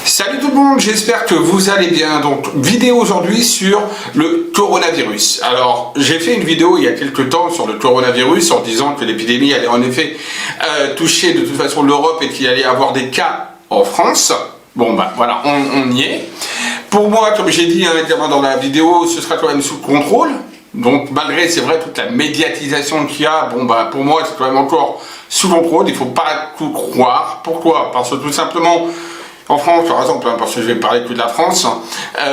Salut tout le monde, j'espère que vous allez bien. Donc, vidéo aujourd'hui sur le coronavirus. Alors, j'ai fait une vidéo il y a quelques temps sur le coronavirus en disant que l'épidémie allait en effet toucher de toute façon l'Europe et qu'il allait y avoir des cas en France. Bon, bah voilà, on y est. Pour moi, comme j'ai dit évidemment dans la vidéo, ce sera quand même sous contrôle. Donc, malgré, c'est vrai, toute la médiatisation qu'il y a, bon, bah pour moi, c'est quand même encore sous contrôle. Il ne faut pas tout croire. Pourquoi? Parce que tout simplement, en France, par exemple, parce que je vais parler que de la France,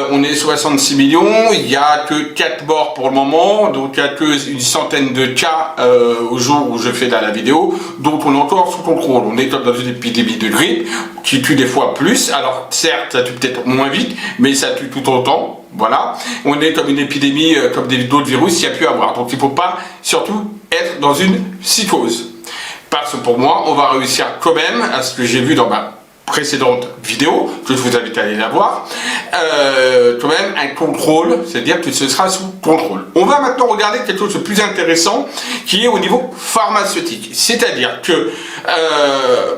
on est 66 millions, il n'y a que 4 morts pour le moment, donc il n'y a que une centaine de cas au jour où je fais la vidéo, donc on est encore sous contrôle. On est dans une épidémie de grippe qui tue des fois plus, alors certes ça tue peut-être moins vite, mais ça tue tout autant, voilà. On est comme une épidémie, comme d'autres virus, il y a pu avoir, donc il ne faut pas surtout être dans une psychose. Parce que pour moi, on va réussir quand même, à ce que j'ai vu dans ma précédente vidéo, que je vous invite à aller la voir, quand même un contrôle, c'est-à-dire que ce sera sous contrôle. On va maintenant regarder quelque chose de plus intéressant qui est au niveau pharmaceutique. C'est-à-dire que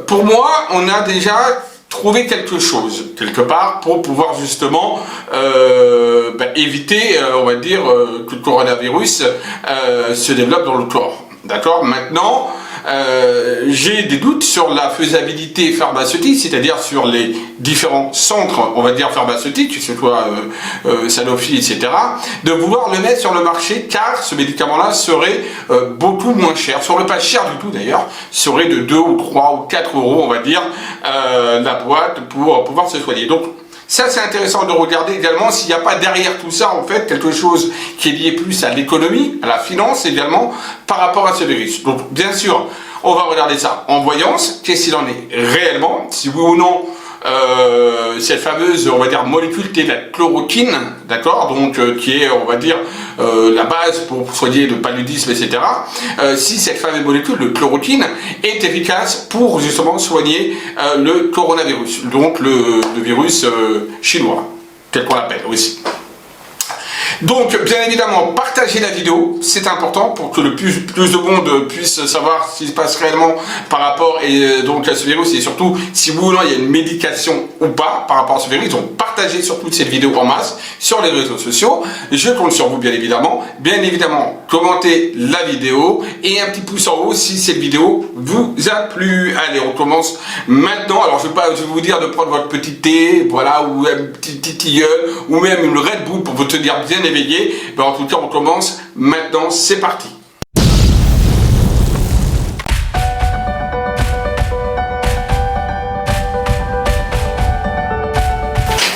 pour moi, on a déjà trouvé quelque chose, quelque part, pour pouvoir justement éviter, on va dire, que le coronavirus se développe dans le corps. D'accord? Maintenant, j'ai des doutes sur la faisabilité pharmaceutique, c'est-à-dire sur les différents centres, on va dire pharmaceutiques, que ce soit Sanofi, etc., de vouloir le mettre sur le marché, car ce médicament-là serait beaucoup moins cher, serait pas cher du tout d'ailleurs, serait de 2 ou 3 ou 4 euros, on va dire, la boîte pour pouvoir se soigner. Donc, ça, c'est intéressant de regarder également s'il n'y a pas derrière tout ça, en fait, quelque chose qui est lié plus à l'économie, à la finance également, par rapport à ce virus. Donc, bien sûr, on va regarder ça en voyance, qu'est-ce qu'il en est réellement, si oui ou non, cette fameuse, on va dire, molécule qui est la chloroquine, d'accord, donc qui est, on va dire, la base pour soigner le paludisme, etc. Si cette fameuse molécule de chloroquine est efficace pour justement soigner le coronavirus, donc le virus chinois, tel qu'on l'appelle aussi. Donc, bien évidemment, partagez la vidéo, c'est important pour que le plus de monde puisse savoir ce qui se passe réellement par rapport donc à ce virus et surtout si oui ou non il y a une médication ou pas par rapport à ce virus. Donc, partagez surtout cette vidéo en masse sur les réseaux sociaux. Je compte sur vous, bien évidemment. Bien évidemment, commentez la vidéo et un petit pouce en haut si cette vidéo vous a plu. Allez, on commence maintenant. Alors, je vais vous dire de prendre votre petit thé, voilà, ou un petit tilleul, ou même une Red Bull pour vous tenir bien éveillé. Ben, en tout cas, on commence maintenant, c'est parti.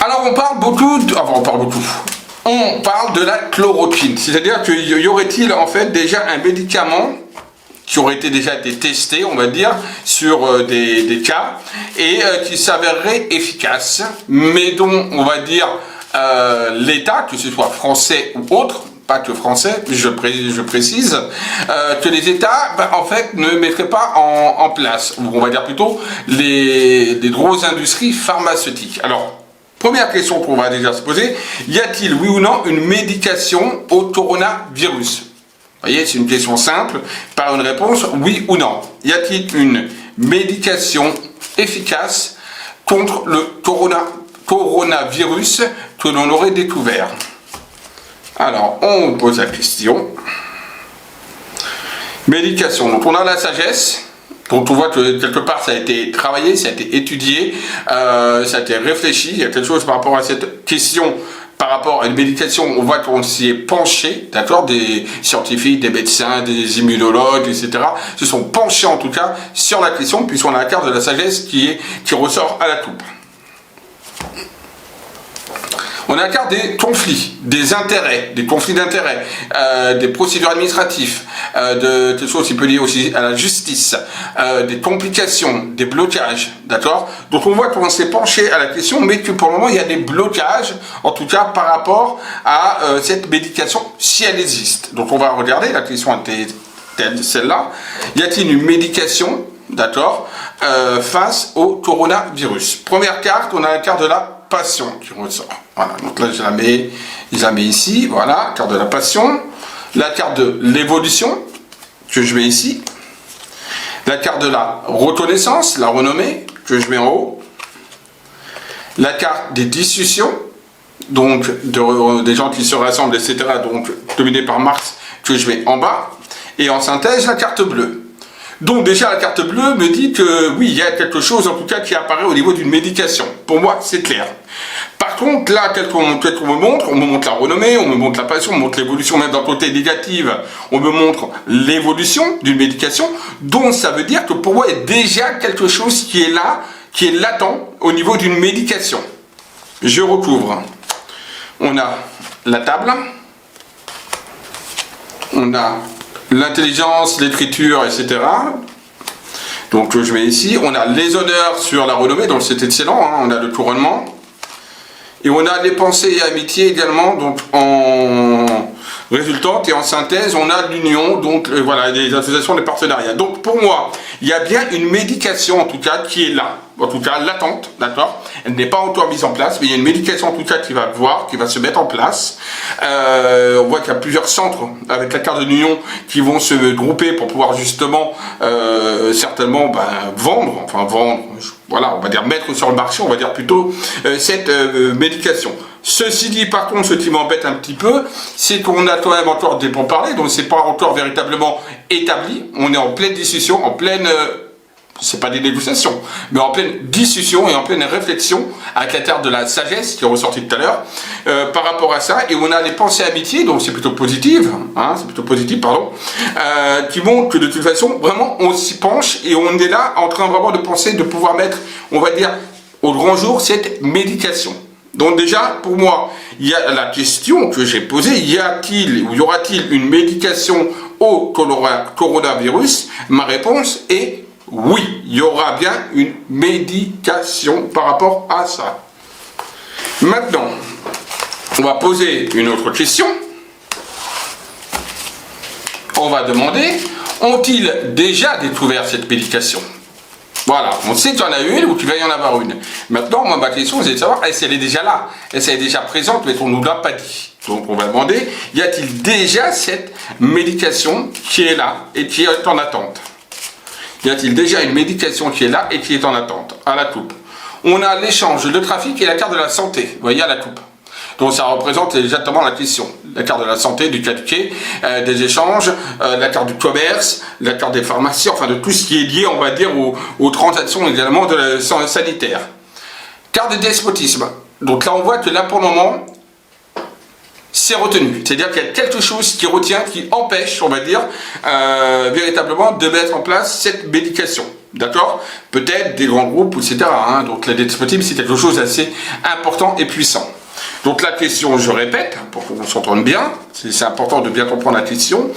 Alors on parle beaucoup, on parle de la chloroquine, c'est-à-dire qu'il y aurait-il en fait déjà un médicament qui aurait déjà été testé, on va dire, sur des cas, et qui s'avérerait efficace, mais dont, on va dire, l'État, que ce soit français ou autre, pas que français, je précise, que les États, en fait, ne mettraient pas en place, ou on va dire plutôt, les grosses industries pharmaceutiques. Alors, première question qu'on va déjà se poser, y a-t-il, oui ou non, une médication au coronavirus? Vous voyez, c'est une question simple, par une réponse, oui ou non. Y a-t-il une médication efficace contre le coronavirus que l'on aurait découvert? Alors, on pose la question. Médication, donc on a la sagesse, donc on voit que quelque part ça a été travaillé, ça a été étudié, ça a été réfléchi, il y a quelque chose par rapport à cette question. Par rapport à une médication, on voit qu'on s'y est penché, d'accord, des scientifiques, des médecins, des immunologues, etc. se sont penchés en tout cas sur la question, puisqu'on a la carte de la sagesse qui ressort à la coupe. On a la carte des conflits, des intérêts, des conflits d'intérêts, des procédures administratives, de quelque chose qui peut lier aussi à la justice, des complications, des blocages, d'accord? Donc on voit qu'on s'est penché à la question, mais que pour le moment il y a des blocages, en tout cas par rapport à cette médication, si elle existe. Donc on va regarder, la question était celle-là. Y a-t-il une médication, d'accord, face au coronavirus? Première carte, on a la carte de la passion qui ressort. Voilà, donc là je la mets ici, voilà, carte de la passion, la carte de l'évolution que je mets ici, la carte de la reconnaissance, la renommée que je mets en haut, la carte des discussions, donc des gens qui se rassemblent, etc., donc dominée par Marx, que je mets en bas, et en synthèse, la carte bleue. Donc déjà, la carte bleue me dit que oui, il y a quelque chose en tout cas qui apparaît au niveau d'une médication. Pour moi, c'est clair. Par contre, là, tel qu'on me montre la renommée, on me montre la passion, on me montre l'évolution, même dans le côté négative, on me montre l'évolution d'une médication. Donc ça veut dire que pour moi, il y a déjà quelque chose qui est là, qui est latent au niveau d'une médication. Je recouvre. On a la table, on a l'intelligence, l'écriture, etc. Donc je mets ici, on a les honneurs sur la renommée, donc c'est excellent, hein, on a le couronnement. Et on a les pensées et amitiés également, donc en résultante et en synthèse, on a l'union, donc voilà, les associations, les partenariats. Donc pour moi, il y a bien une médication en tout cas qui est là, en tout cas latente, d'accord. Elle n'est pas encore mise en place, mais il y a une médication en tout cas qui va qui va se mettre en place. On voit qu'il y a plusieurs centres avec la carte de l'union qui vont se grouper pour pouvoir justement certainement vendre, voilà, on va dire mettre sur le marché, on va dire plutôt cette médication. Ceci dit, par contre, ce qui m'embête un petit peu, c'est qu'on a quand même encore des pourparlers, donc c'est pas encore véritablement établi. On est en pleine discussion, en pleine, c'est pas des négociations, mais en pleine discussion et en pleine réflexion avec la carte de la sagesse qui est ressortie tout à l'heure par rapport à ça. Et on a les pensées amitiés, donc c'est plutôt positif, hein, qui montrent que de toute façon, vraiment, on s'y penche et on est là en train vraiment de penser de pouvoir mettre, on va dire, au grand jour cette médication. Donc déjà, pour moi, il y a la question que j'ai posée, y aura-t-il une médication au coronavirus? Ma réponse est oui, il y aura bien une médication par rapport à ça. Maintenant, on va poser une autre question. On va demander, ont-ils déjà découvert cette médication? Voilà, on sait qu'il y en a une ou qu'il va y en avoir une. Maintenant, moi, ma question, c'est de savoir, est-ce qu'elle est déjà là? Est-ce qu'elle est déjà présente, mais on ne nous l'a pas dit? Donc, on va demander, y a-t-il déjà cette médication qui est là et qui est en attente? Y a-t-il déjà une médication qui est là et qui est en attente? À la coupe. On a l'échange, le trafic et la carte de la santé. Vous voyez, à la coupe. Donc ça représente exactement la question. La carte de la santé, du 4K, des échanges, la carte du commerce, la carte des pharmacies, enfin de tout ce qui est lié, on va dire, aux transactions également de la sanitaire. Carte de despotisme. Donc là, on voit que là, pour le moment, c'est retenu. C'est-à-dire qu'il y a quelque chose qui retient, qui empêche, on va dire, véritablement de mettre en place cette médication. D'accord? Peut-être des grands groupes, etc. Hein. Donc le despotisme, c'est quelque chose d'assez important et puissant. Donc la question, je répète, pour qu'on s'entende bien, c'est important de bien comprendre la question,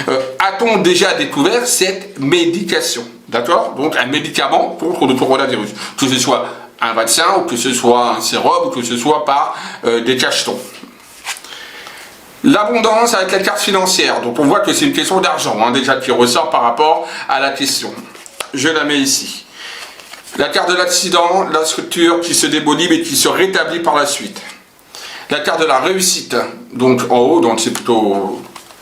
a-t-on déjà découvert cette médication? D'accord? Donc un médicament contre le coronavirus, que ce soit un vaccin, ou que ce soit un sérum, ou que ce soit par des cachetons. L'abondance avec la carte financière, donc on voit que c'est une question d'argent, hein, déjà qui ressort par rapport à la question. Je la mets ici. La carte de l'accident, la structure qui se démolit mais qui se rétablit par la suite. La carte de la réussite, donc en haut, donc c'est plutôt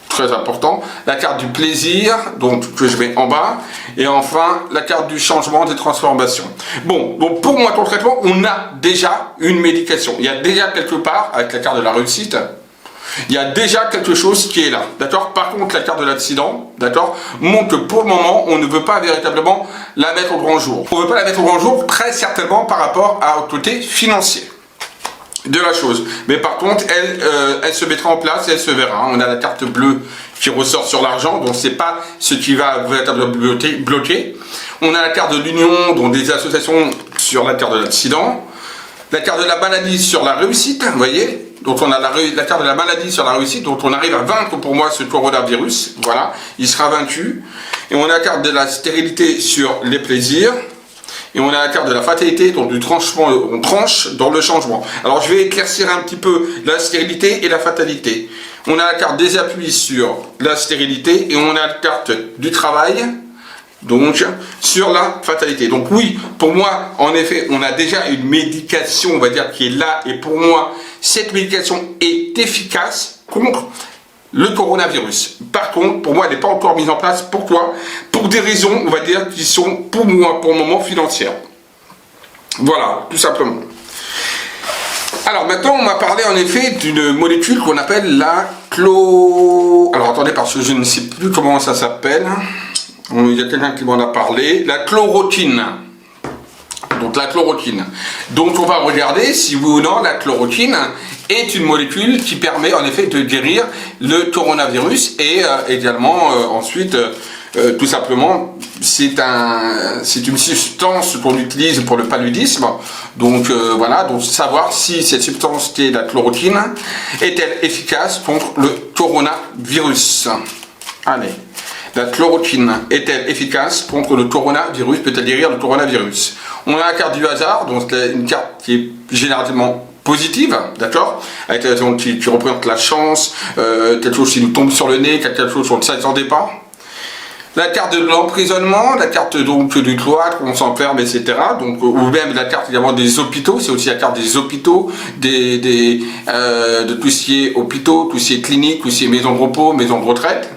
très important. La carte du plaisir, donc que je mets en bas. Et enfin, la carte du changement, des transformations. Bon, donc pour moi, concrètement, on a déjà une médication. Il y a déjà quelque part, avec la carte de la réussite, il y a déjà quelque chose qui est là, d'accord? Par contre, la carte de l'accident, d'accord, montre que pour le moment, on ne veut pas véritablement la mettre au grand jour. On ne veut pas la mettre au grand jour, très certainement par rapport au côté financier de la chose. Mais par contre, elle se mettra en place et elle se verra. On a la carte bleue qui ressort sur l'argent, donc c'est pas ce qui va véritablement bloquer. On a la carte de l'union, donc des associations sur la carte de l'accident. La carte de la maladie sur la réussite, vous voyez. Donc on a la carte de la maladie sur la réussite, donc on arrive à vaincre pour moi ce coronavirus, voilà, il sera vaincu. Et on a la carte de la stérilité sur les plaisirs. Et on a la carte de la fatalité, donc du tranchement, on tranche dans le changement. Alors je vais éclaircir un petit peu la stérilité et la fatalité. On a la carte des appuis sur la stérilité et on a la carte du travail, donc sur la fatalité. Donc oui, pour moi, en effet, on a déjà une médication, on va dire, qui est là. Et pour moi, cette médication est efficace contre le coronavirus. Par contre, pour moi, elle n'est pas encore mise en place. Pourquoi? Pour des raisons, on va dire, qui sont, pour moi, pour le moment, financières. Voilà, tout simplement. Alors maintenant, on m'a parlé en effet d'une molécule qu'on appelle la Alors attendez, parce que je ne sais plus comment ça s'appelle. Il y a quelqu'un qui m'en a parlé. La chloroquine. Donc la chloroquine. Donc on va regarder si oui ou non la chloroquine est une molécule qui permet en effet de guérir le coronavirus et également ensuite tout simplement c'est une substance qu'on utilise pour le paludisme. Donc voilà, donc savoir si cette substance qui est la chloroquine est-elle efficace contre le coronavirus. Allez. La chloroquine est-elle efficace contre le coronavirus? Peut-elle guérir le coronavirus? On a la carte du hasard, donc une carte qui est généralement positive, d'accord, qui représente la chance, quelque chose qui nous tombe sur le nez, quelque chose sur le ça ne s'en dépend. La carte de l'emprisonnement, la carte donc du cloître, on s'enferme, etc. Donc, ou même la carte également des hôpitaux, c'est aussi la carte des hôpitaux, de tout ce qui est hôpitaux, tout ce qui est clinique, tout ce qui est maison de repos, maison de retraite.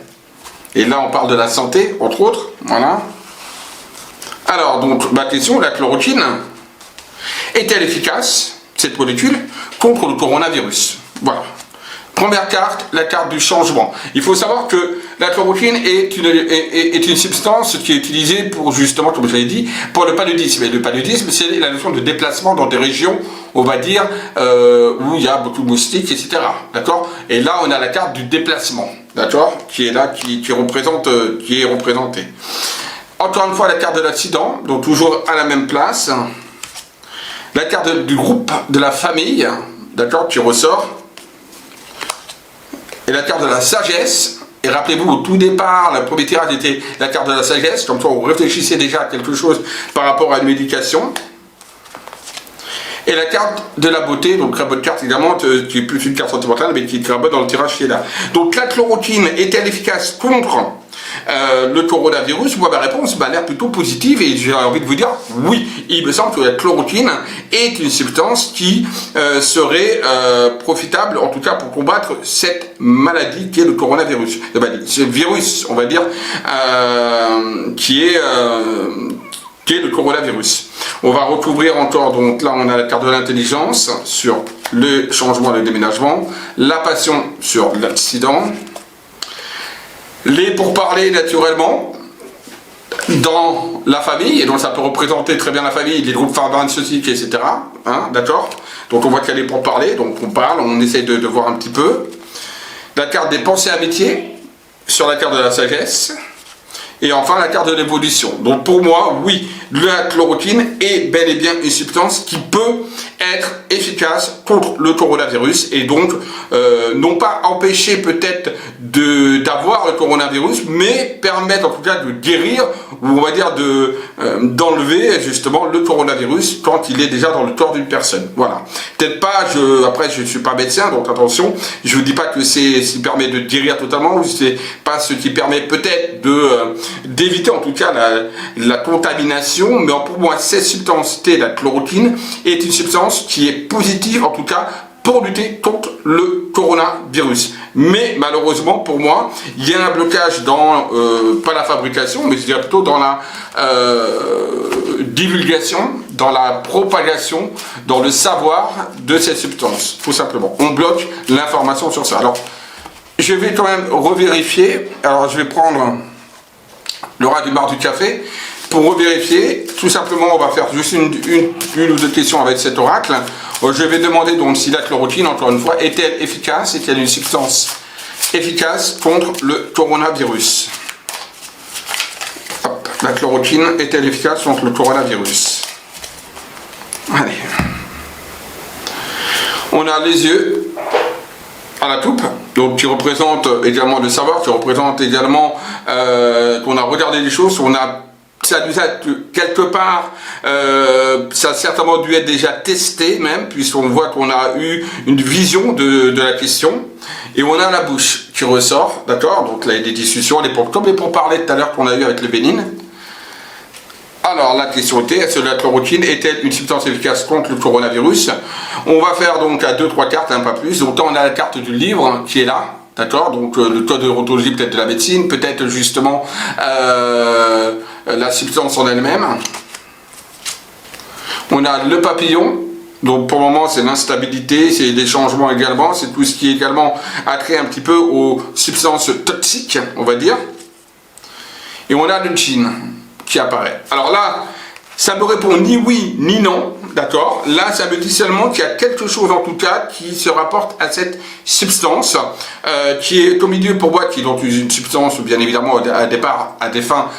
Et là, on parle de la santé, entre autres. Voilà. Alors, donc, ma question, la chloroquine, est-elle efficace, cette molécule, contre le coronavirus? Voilà. Première carte, la carte du changement. Il faut savoir que la chloroquine est une substance qui est utilisée pour, justement, comme je l'ai dit, pour le paludisme. Et le paludisme, c'est la notion de déplacement dans des régions, on va dire, où il y a beaucoup de moustiques, etc. D'accord? Et là, on a la carte du déplacement, d'accord? Qui est là, qui est représentée. Encore une fois, la carte de l'accident, donc toujours à la même place. La carte du groupe, de la famille, d'accord, qui ressort. Et la carte de la sagesse, et rappelez-vous, au tout départ, le premier tirage était la carte de la sagesse, comme ça on réfléchissait déjà à quelque chose par rapport à une médication. Et la carte de la beauté, donc très bonne carte évidemment, qui est plus une carte sentimentale, mais qui est très bonne dans le tirage qui est là. Donc la chloroquine est-elle efficace contre le coronavirus? Moi, ma réponse m'a l'air plutôt positive et j'ai envie de vous dire oui. Il me semble que la chloroquine est une substance qui serait profitable, en tout cas pour combattre cette maladie qui est le coronavirus. Ce virus, on va dire, qui est le coronavirus. On va recouvrir encore, donc là on a la carte de l'intelligence sur le changement, le déménagement, la passion sur l'accident, les pourparlers naturellement dans la famille, et donc ça peut représenter très bien la famille, les groupes pharmaceutiques, etc. Hein, d'accord? Donc on voit qu'il y a les pourparlers, donc on parle, on essaie de voir un petit peu. La carte des pensées amitiés sur la carte de la sagesse. Et enfin la carte de l'évolution. Donc pour moi, oui, la chloroquine est bel et bien une substance qui peut être efficace contre le coronavirus et donc non pas empêcher peut-être d'avoir le coronavirus, mais permettre en tout cas de guérir ou on va dire d'enlever justement le coronavirus quand il est déjà dans le corps d'une personne. Voilà. Peut-être pas, après je ne suis pas médecin, donc attention, je ne vous dis pas que c'est ce qui permet de guérir totalement ou c'est pas ce qui permet peut-être d'éviter en tout cas la contamination, mais pour moi cette substance T, la chloroquine, est une substance qui est positive en tout cas pour lutter contre le coronavirus. Mais malheureusement pour moi, il y a un blocage dans, pas la fabrication, mais je dirais plutôt dans la divulgation, dans la propagation, dans le savoir de cette substance, tout simplement. On bloque l'information sur ça. Alors, je vais quand même revérifier. Alors, je vais prendre le ras du bar du café pour revérifier. Tout simplement, on va faire juste une ou deux questions avec cet oracle. Je vais demander donc si la chloroquine, encore une fois, est-elle efficace? Est-elle une substance efficace contre le coronavirus? Hop, la chloroquine est-elle efficace contre le coronavirus? Allez. On a les yeux à la coupe, donc qui représente également le savoir, qui représente également qu'on a regardé les choses, ça nous a quelque part, ça a certainement dû être déjà testé même, puisqu'on voit qu'on a eu une vision de la question, et on a la bouche qui ressort, d'accord? Donc là il y a des discussions, comme les pourparlers tout à l'heure qu'on a eu avec le Bénin. Alors la question était, est-ce que la chloroquine est-elle une substance efficace contre le coronavirus? On va faire donc à 2-3 cartes, pas plus. Donc on a la carte du livre qui est là, d'accord? Donc le code de déontologie peut-être de la médecine, peut-être justement la substance en elle-même. On a le papillon, Donc pour le moment, c'est l'instabilité, c'est des changements également, c'est tout ce qui est également attrait un petit peu aux substances toxiques, on va dire. Et on a le djinn qui apparaît. Alors là, ça me répond ni oui ni non, d'accord? Là, ça me dit seulement qu'il y a quelque chose en tout cas qui se rapporte à cette substance, qui est au milieu pour moi, qui est donc une substance bien évidemment à départ à des fins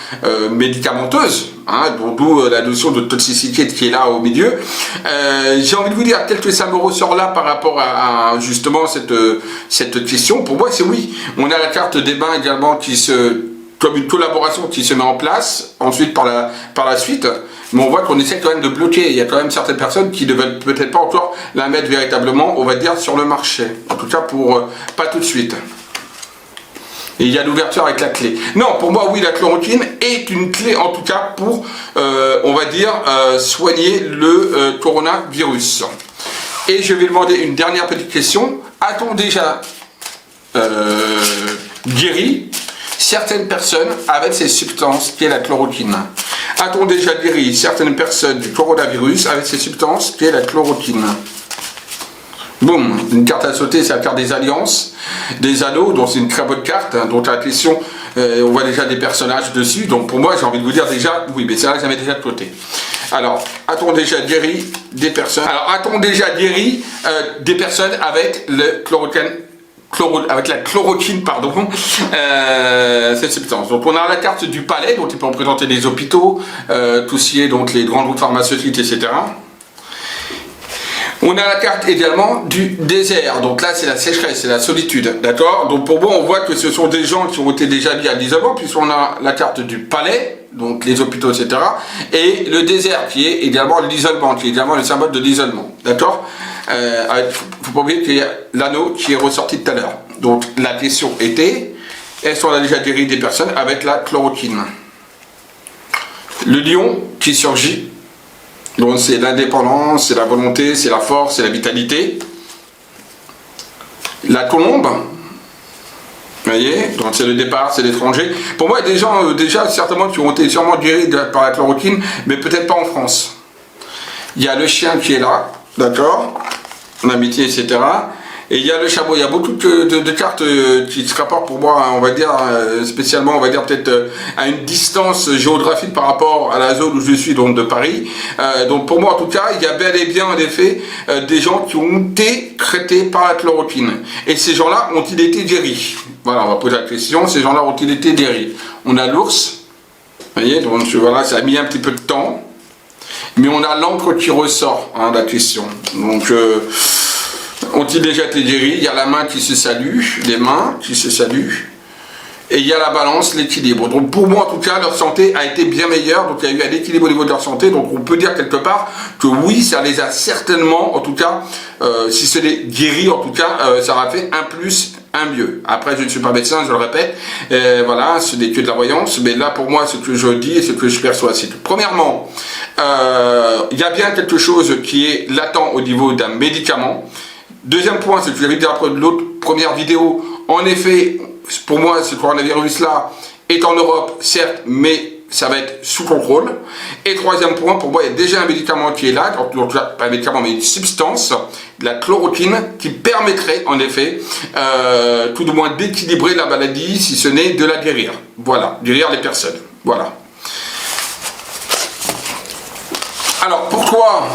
médicamenteuses, hein, d'où la notion de toxicité qui est là au milieu. J'ai envie de vous dire, tel que ça me ressort là par rapport à justement cette question, pour moi c'est oui. On a la carte des bains également qui comme une collaboration qui se met en place ensuite par la suite, mais on voit qu'on essaie quand même de bloquer. Il y a quand même certaines personnes qui ne veulent peut-être pas encore la mettre véritablement, on va dire, sur le marché. En tout cas, pas tout de suite. Et il y a l'ouverture avec la clé. Non, pour moi, oui, la chloroquine est une clé, en tout cas, pour, on va dire, soigner le coronavirus. Et je vais demander une dernière petite question. A-t-on déjà guéri certaines personnes avec ces substances qui est la chloroquine? A-t-on déjà guéri certaines personnes du coronavirus avec ces substances qui est la chloroquine? Boum, une carte à sauter, c'est la carte des alliances, des anneaux, donc c'est une très bonne carte, hein, donc la question, on voit déjà des personnages dessus, donc pour moi j'ai envie de vous dire déjà, oui, mais c'est là que j'avais déjà de côté. Alors, a-t-on déjà guéri des personnes? Alors, a-t-on déjà guéri des personnes avec le avec la chloroquine, pardon, cette substance. Donc on a la carte du palais, donc il peut représenter les hôpitaux, tout ce qui est donc les grands groupes pharmaceutiques, etc. On a la carte également du désert, donc là c'est la sécheresse, c'est la solitude, d'accord? Donc pour moi on voit que ce sont des gens qui ont été déjà mis à l'isolement, puisqu'on a la carte du palais, donc les hôpitaux, etc. Et le désert qui est également l'isolement, qui est également le symbole de l'isolement, d'accord? Faut pas oublier qu'il y a l'anneau qui est ressorti tout à l'heure. Donc la question était, est-ce qu'on a déjà guéri des personnes avec la chloroquine? Le lion qui surgit, donc c'est l'indépendance, c'est la volonté, c'est la force, c'est la vitalité. La colombe, vous voyez, donc c'est le départ, c'est l'étranger. Pour moi, il y a des gens déjà certainement qui ont été sûrement guéris par la chloroquine, mais peut-être pas en France. Il y a le chien qui est là, d'accord, l'amitié, etc. Et il y a le chameau. Il y a beaucoup de cartes qui se rapportent pour moi, on va dire, spécialement, on va dire peut-être à une distance géographique par rapport à la zone où je suis, donc de Paris. Donc pour moi, en tout cas, il y a bel et bien, en effet, des gens qui ont été traités par la chloroquine. Et ces gens-là ont-ils été guéris? Voilà, on va poser la question. Ces gens-là ont-ils été guéris? On a l'ours. Vous voyez, donc voilà, ça a mis un petit peu de temps. Mais on a l'encre qui ressort, hein, la question. Donc, ont-ils déjà été guéris? Il y a la main qui se salue, les mains qui se saluent. Et il y a la balance, l'équilibre. Donc pour moi, en tout cas, leur santé a été bien meilleure. Donc il y a eu un équilibre au niveau de leur santé. Donc on peut dire quelque part que oui, ça les a certainement, en tout cas, si ce n'est guéri, en tout cas, ça aura fait un plus, un mieux. Après, je ne suis pas médecin, je le répète. Voilà, ce n'est que de la voyance. Mais là, pour moi, ce que je dis et ce que je perçois, c'est que premièrement, il y a bien quelque chose qui est latent au niveau d'un médicament. Deuxième point, c'est que je vais dire après l'autre première vidéo, en effet, pour moi, ce coronavirus-là est en Europe, certes, mais ça va être sous contrôle. Et troisième point, pour moi, il y a déjà un médicament qui est là, donc pas un médicament, mais une substance, la chloroquine, qui permettrait, en effet, tout du moins d'équilibrer la maladie, si ce n'est de la guérir. Voilà, guérir les personnes. Voilà. Alors, pourquoi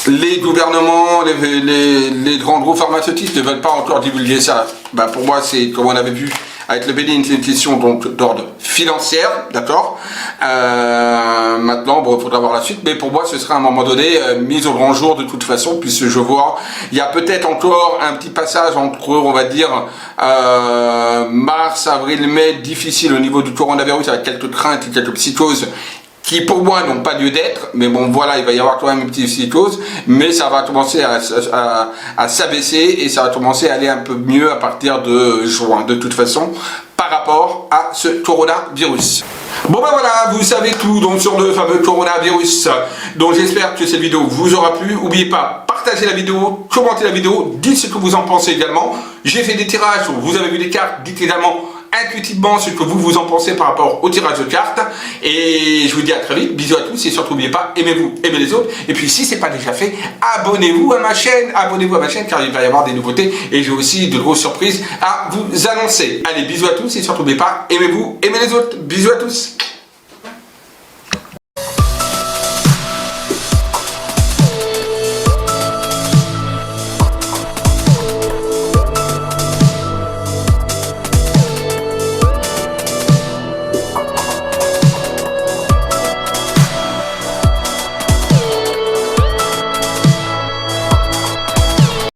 les gouvernements, les grands groupes pharmaceutiques ne veulent pas encore divulguer ça? Ben pour moi, c'est, comme on avait vu avec le Bénin, c'est une question d'ordre financier, d'accord. Maintenant, bon, il faudra voir la suite, mais pour moi, ce sera à un moment donné mis au grand jour de toute façon, puisque je vois, il y a peut-être encore un petit passage entre, on va dire, mars, avril, mai, difficile au niveau du coronavirus, avec quelques craintes et quelques psychoses, qui pour moi n'ont pas lieu d'être, mais bon voilà, il va y avoir quand même une petite psychose, mais ça va commencer à s'abaisser et ça va commencer à aller un peu mieux à partir de juin, de toute façon, par rapport à ce coronavirus. Bon ben voilà, vous savez tout donc sur le fameux coronavirus. Donc j'espère que cette vidéo vous aura plu. N'oubliez pas, partagez la vidéo, commentez la vidéo, dites ce que vous en pensez également. J'ai fait des tirages, vous avez vu des cartes, dites également intuitivement ce que vous en pensez par rapport au tirage de cartes. Et je vous dis à très vite, bisous à tous et surtout n'oubliez pas, aimez-vous, aimez les autres. Et puis si c'est pas déjà fait, abonnez-vous à ma chaîne, car il va y avoir des nouveautés et j'ai aussi de grosses surprises à vous annoncer. Allez, bisous à tous et surtout n'oubliez pas, aimez-vous, aimez les autres. Bisous à tous.